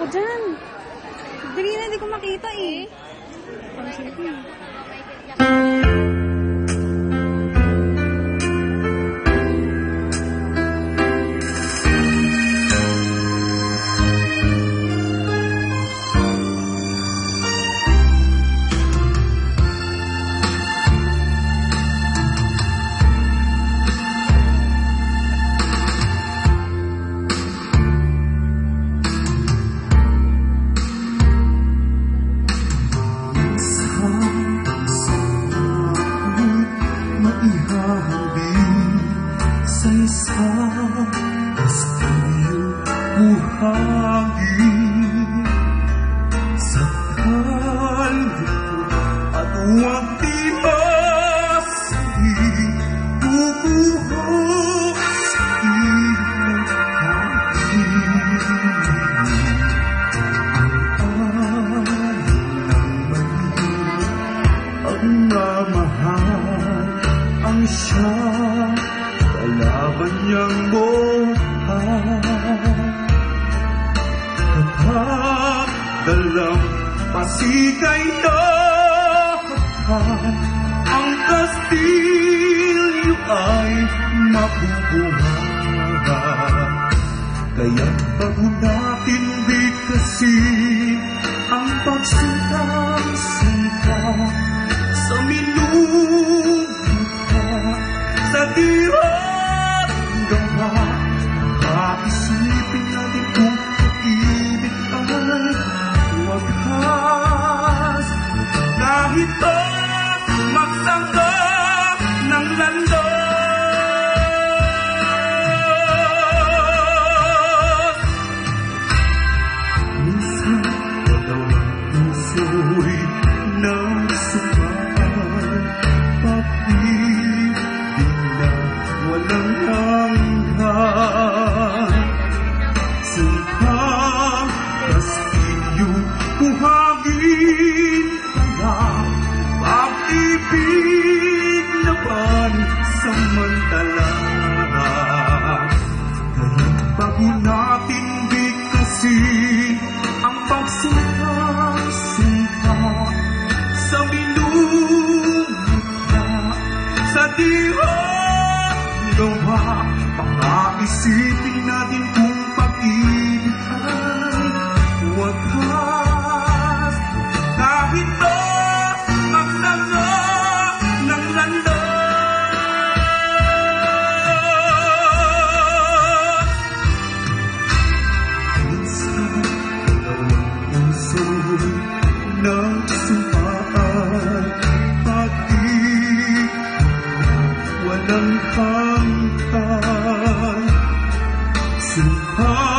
ako dyan. Dali na, hindi ko makita eh. Sige. Ang siya, kalaban niyang buhay. Kapag dalang pasikay na hatan, ang kastilyo ay mabubuhay. Kaya't bago natin bigkasin ang pagsunta-sunta sa minuto sa dihat gawa, kaisipin natin kung pag-ibig ay wagas. Kahit pa magsangka ng landas, minsan dalawang puso'y nagsukaan, walang hanggan. Sumpang kastilyo, buhangin kaya, pag-ibig na pansamantala. Kaya't bago natin bigkasin ang pagsunta-sunta sa minuto sa dihat gawa, pakaisipin natin kung pag-ibig ay wagas. Kahit na magsanga ng landas, minsan dalawang puso'y nagsumpaan, pag-ibig walang hanggan. Sumpah